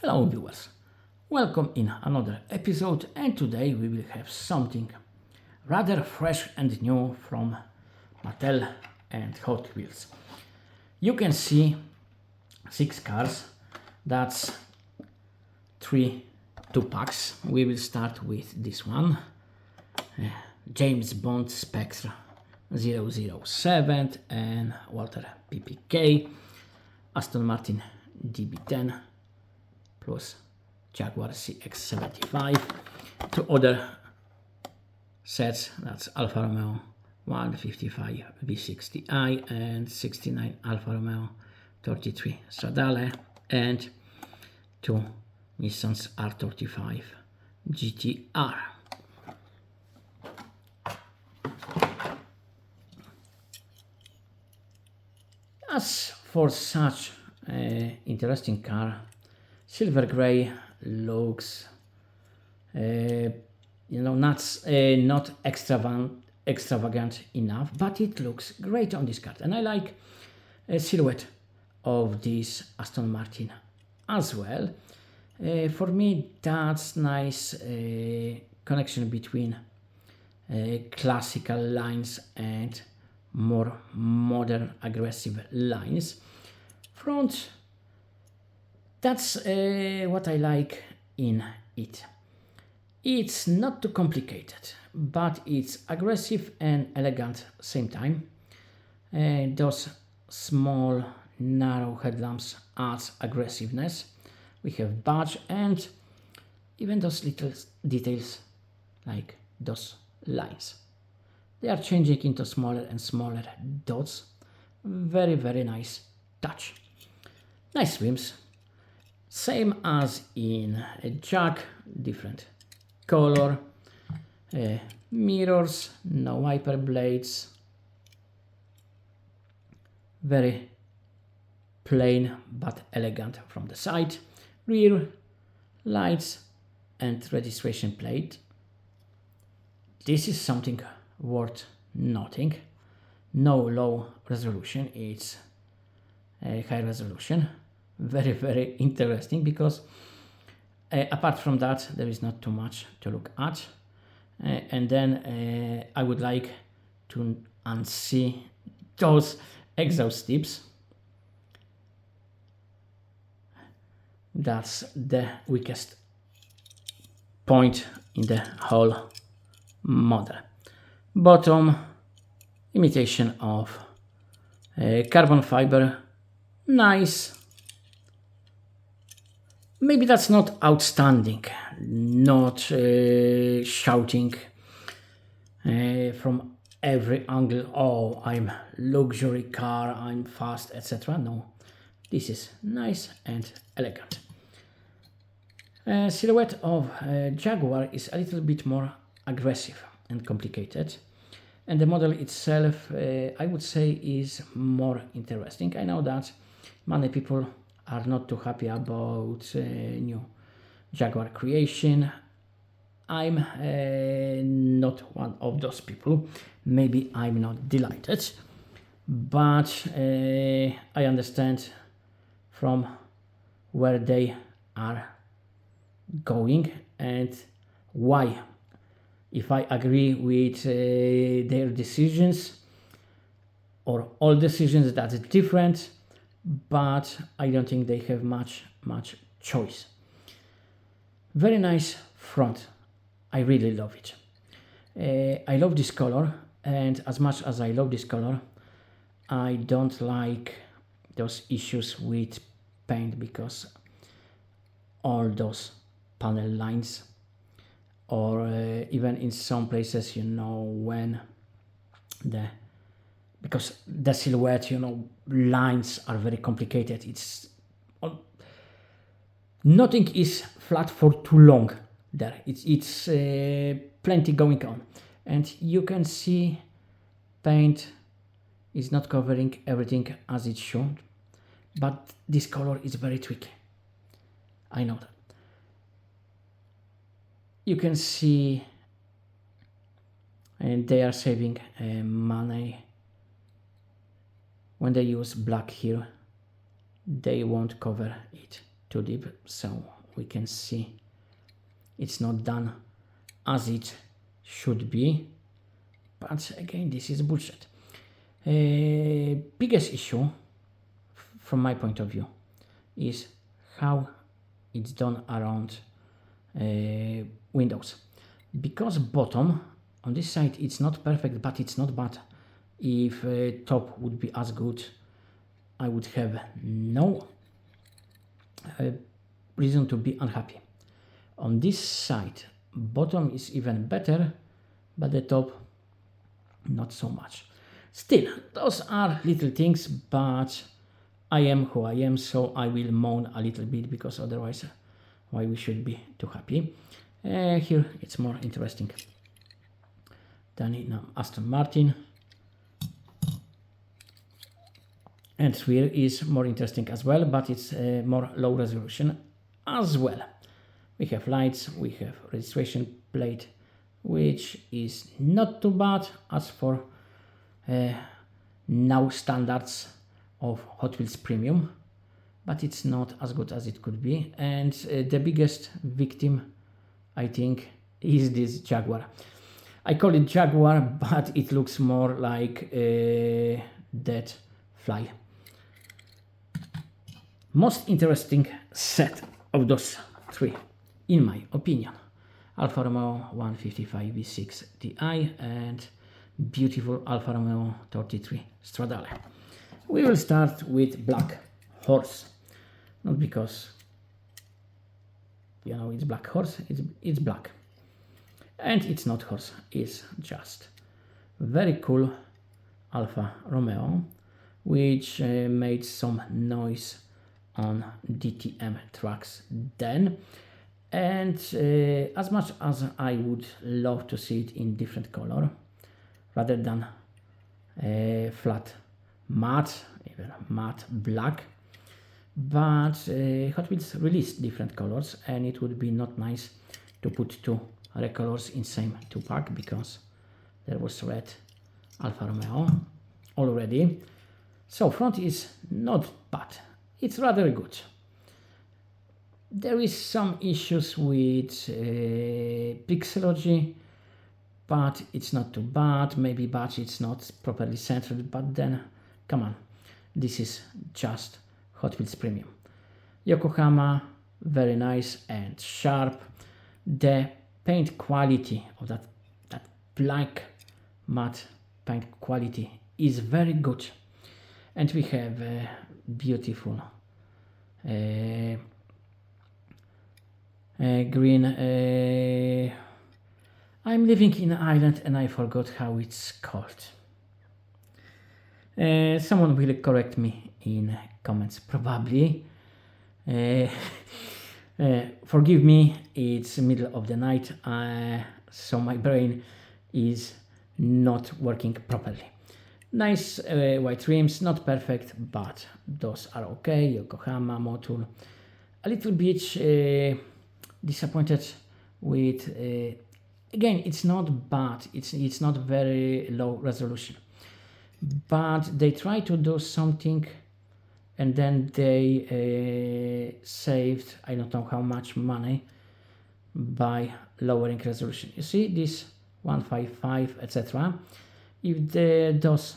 Hello viewers, welcome in another episode, and today we will have something rather fresh and new from Mattel and Hot Wheels. You can see 6 cars, that's 2packs. We will start with this one, James Bond Spectre 007 and Walter PPK, Aston Martin DB10 plus Jaguar CX-75. Two other sets, that's Alfa Romeo 155 V60i and 69 Alfa Romeo 33 Stradale, and two Nissan's R35 GTR. As for such interesting car, silver gray looks not extravagant enough, but it looks great on this car, and I like a silhouette of this Aston Martin as well. For me, that's nice connection between classical lines and more modern aggressive lines. Front, that's what I like in it. It's not too complicated, but it's aggressive and elegant same time. Those small narrow headlamps adds aggressiveness. We have badge and even those little details like those lines. They are changing into smaller and smaller dots. Very nice touch. Nice rims. Same as in a Jag, different color. Mirrors, no wiper blades. Very plain but elegant from the side. Rear lights and registration plate. This is something worth noting. No low resolution, it's a high resolution. Very interesting, because apart from that there is not too much to look at. And then I would like to unsee those exhaust tips. That's the weakest point in the whole model. Bottom, imitation of carbon fiber, nice. Maybe that's not outstanding, not shouting from every angle, oh, I'm luxury car, I'm fast, etc. No, this is nice and elegant. Silhouette of Jaguar is a little bit more aggressive and complicated, and the model itself I would say is more interesting. I know that many people are not too happy about new Jaguar creation. I'm not one of those people. Maybe I'm not delighted, but I understand from where they are going and why. If I agree with their decisions or all decisions, that's different, but I don't think they have much choice. Very nice front. I really love it. I love this color, and as much as I love this color, I don't like those issues with paint, because all those panel lines, or even in some places, when because the silhouette, lines are very complicated. It's nothing is flat for too long there. It's plenty going on, and you can see paint is not covering everything as it should, but this color is very tricky. I know that. You can see, and they are saving money when they use black here. They won't cover it too deep, so we can see it's not done as it should be. But again, this is bullshit. Biggest issue from my point of view is how it's done around windows, because bottom on this side it's not perfect, but it's not bad. If top would be as good, I would have no reason to be unhappy. On this side, bottom is even better, but the top not so much. Still, those are little things, but I am who I am, so I will moan a little bit, because otherwise why we should be too happy. Here it's more interesting than in Aston Martin. And here is more interesting as well, but it's more low resolution as well. We have lights, we have registration plate, which is not too bad as for now standards of Hot Wheels Premium, but it's not as good as it could be. And the biggest victim, I think, is this Jaguar. I call it Jaguar, but it looks more like a dead fly. Most interesting set of those three, in my opinion: Alfa Romeo 155 V6 Ti and beautiful Alfa Romeo 33 Stradale. We will start with Black Horse, not because it's Black Horse, it's black, and it's not horse, it's just very cool Alfa Romeo, which made some noise on DTM tracks then. And as much as I would love to see it in different color rather than flat matte, even matte black, but Hot Wheels released different colors, and it would be not nice to put two red colors in same 2-pack, because there was red Alfa Romeo already. So front is not bad, it's rather good. There is some issues with pixelogy, but it's not too bad. Maybe badge it's not properly centered, but then come on, this is just Hot Wheels Premium. Yokohama, very nice and sharp. The paint quality of that black matte paint quality is very good, and we have beautiful green. I'm living in an island and I forgot how it's called. Someone will correct me in comments probably. Forgive me, it's middle of the night, so my brain is not working properly. Nice white rims, not perfect, but those are okay. Yokohama motor. A little bit disappointed with, again, it's not bad, it's not very low resolution, but they try to do something and then they saved I don't know how much money by lowering resolution. You see this 155 etc. If those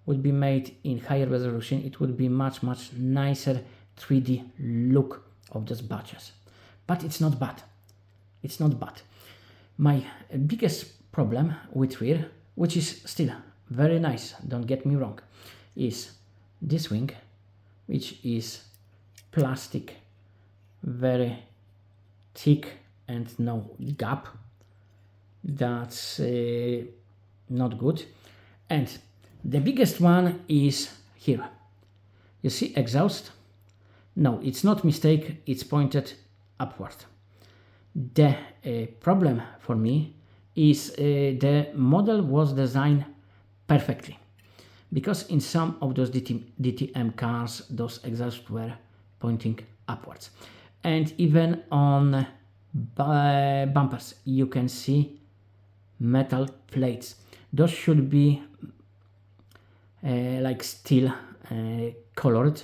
would be made in higher resolution, it would be much nicer 3D look of those badges. But it's not bad. It's not bad. My biggest problem with rear, which is still very nice, don't get me wrong, is this wing, which is plastic, very thick and no gap. That's not good. And the biggest one is here. You see exhaust? No, it's not mistake, it's pointed upward. The problem for me is the model was designed perfectly, because in some of those DTM cars those exhausts were pointing upwards, and even on bumpers you can see metal plates. Those should be like steel colored.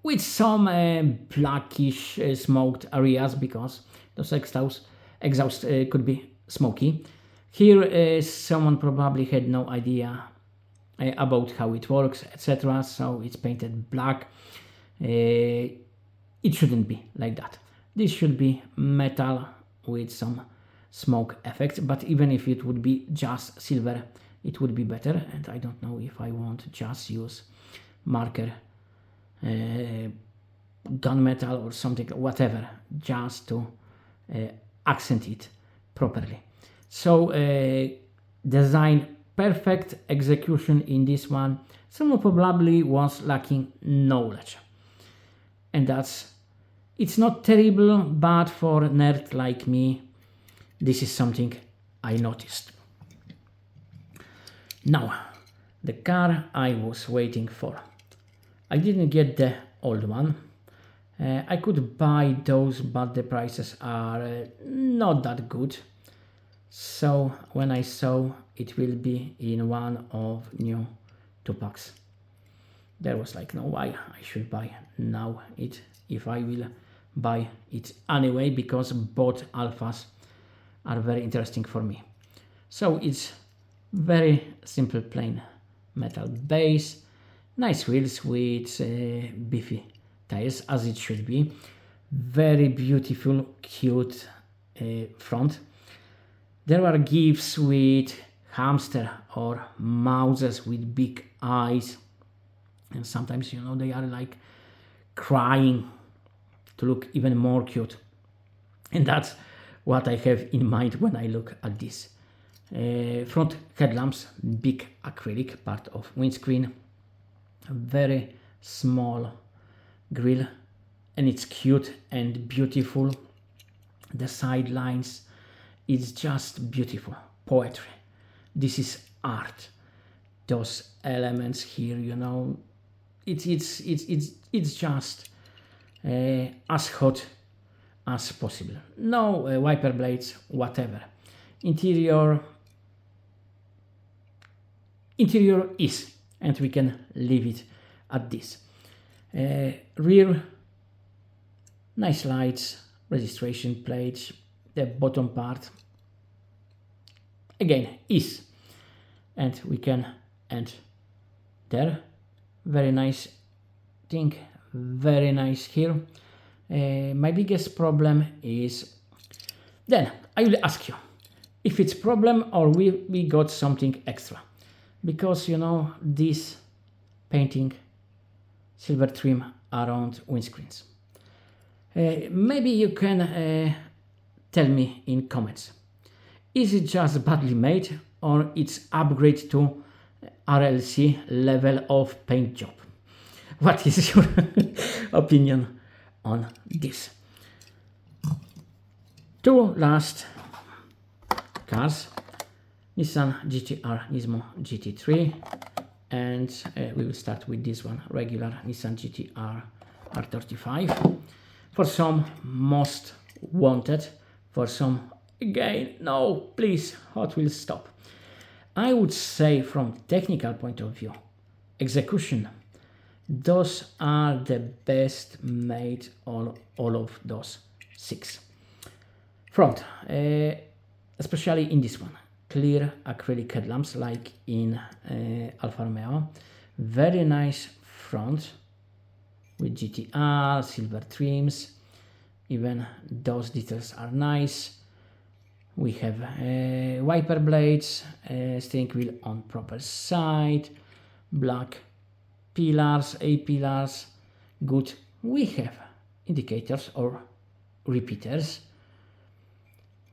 with some blackish smoked areas because those exhaust could be smoky. Here someone probably had no idea about how it works, etc. So it's painted black. It shouldn't be like that. This should be metal with some smoke effects, but even if it would be just silver, it would be better. And I don't know if I want to just use marker gunmetal or something, whatever, just to accent it properly. So design, perfect execution in this one. Someone probably was lacking knowledge, and it's not terrible, but for a nerd like me, this is something I noticed. Now, the car I was waiting for. I didn't get the old one. I could buy those, but the prices are not that good. So when I saw it will be in one of new 2packs, there was like, no, why I should buy now it if I will buy it anyway, because both alphas are very interesting for me. So it's very simple plain metal base, nice wheels with beefy tires as it should be, very beautiful cute front. There are gifts with hamster or mouses with big eyes, and sometimes they are like crying to look even more cute, and that's what I have in mind when I look at this. Front headlamps, big acrylic part of windscreen, very small grille, and it's cute and beautiful. The side lines, it's just beautiful poetry. This is art. Those elements here, it's just as hot as possible. No wiper blades, whatever. Interior is, and we can leave it at this. Rear, nice lights, registration plates. The bottom part again is, and we can end there. Very nice thing, very nice here. My biggest problem is, then I will ask you if it's problem or we got something extra, because this painting silver trim around windscreens. Maybe you can tell me in comments, is it just badly made or it's upgrade to RLC level of paint job? What is your opinion on this? Two last cars, Nissan GT-R Nismo GT3, and we will start with this one, regular Nissan GT-R R35. For some, most wanted. For some, again, no, please, Hot Wheels, stop. I would say from technical point of view, execution, those are the best made all of those six. Front, especially in this one, clear acrylic headlamps like in Alfa Romeo. Very nice front with GTR, silver trims. Even those details are nice. We have wiper blades, steering wheel on proper side, black pillars, A-pillars, good. We have indicators or repeaters.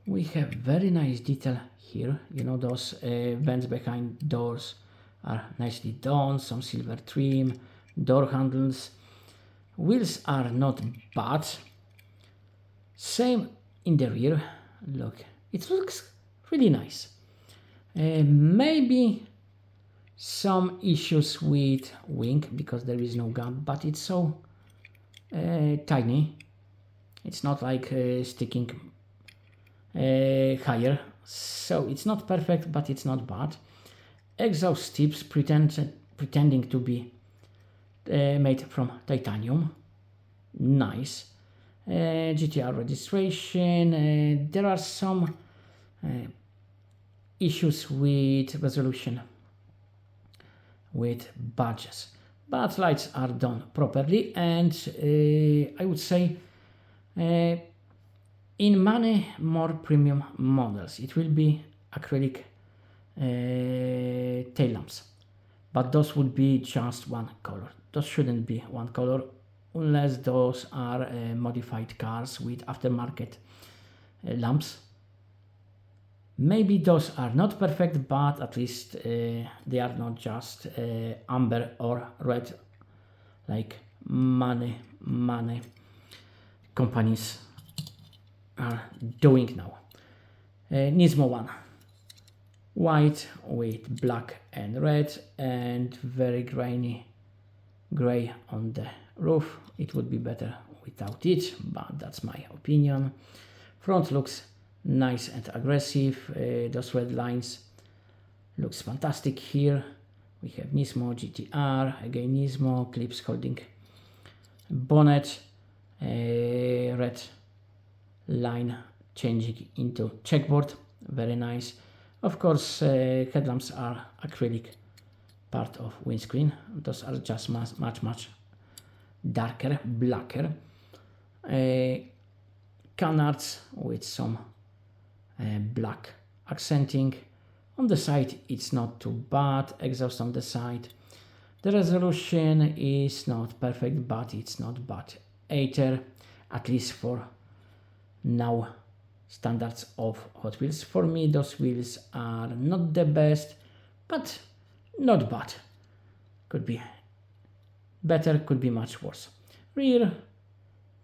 We have very nice detail here. Those vents behind doors are nicely done, some silver trim, door handles. Wheels are not bad. Same in the rear. Look, it looks really nice. Maybe some issues with wing because there is no gap, but it's so tiny. It's not like sticking higher, so it's not perfect, but it's not bad. Exhaust tips pretending to be made from titanium. nice. GTR registration. There are some issues with resolution, with badges, but lights are done properly, and I would say in many more premium models it will be acrylic tail lamps, but those would be just one color. Those shouldn't be one color unless those are modified cars with aftermarket lamps. Maybe those are not perfect, but at least they are not just amber or red like many companies are doing now. Nismo one, white with black and red and very grainy gray on the roof. It would be better without it, but that's my opinion. Front looks nice and aggressive. Those red lines looks fantastic here. We have Nismo GTR, again Nismo, clips holding bonnet, red line changing into checkboard, very nice. Of course, headlamps are acrylic part of windscreen. Those are just much darker, blacker. Canards with some black accenting. On the side it's not too bad, exhaust on the side. The resolution is not perfect, but it's not bad either, at least for now standards of Hot Wheels. For me those wheels are not the best, but not bad. Could be better, could be much worse. Rear,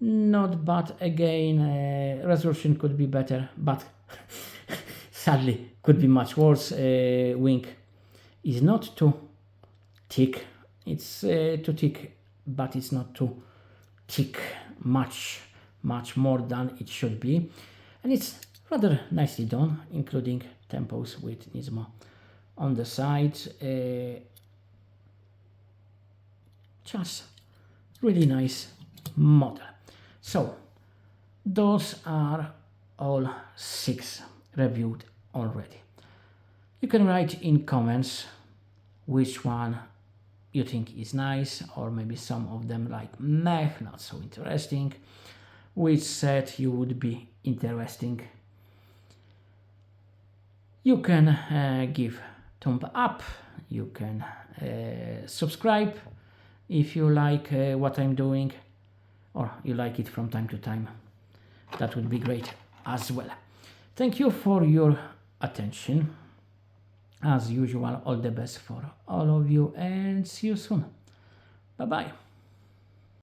not bad again. Resolution could be better, but sadly could be much worse. Wing is not too thick. It's too thick, but it's not too thick, much more than it should be, and it's rather nicely done, including tempos with Nismo on the side. Just really nice model. So those are all 6 reviewed already. You can write in comments which one you think is nice, or maybe some of them like meh, not so interesting, which set you would be interesting. You can give thumb up, you can subscribe if you like what I'm doing, or you like it from time to time. That would be great as well. Thank you for your attention. As usual, all the best for all of you, and see you soon. Bye bye.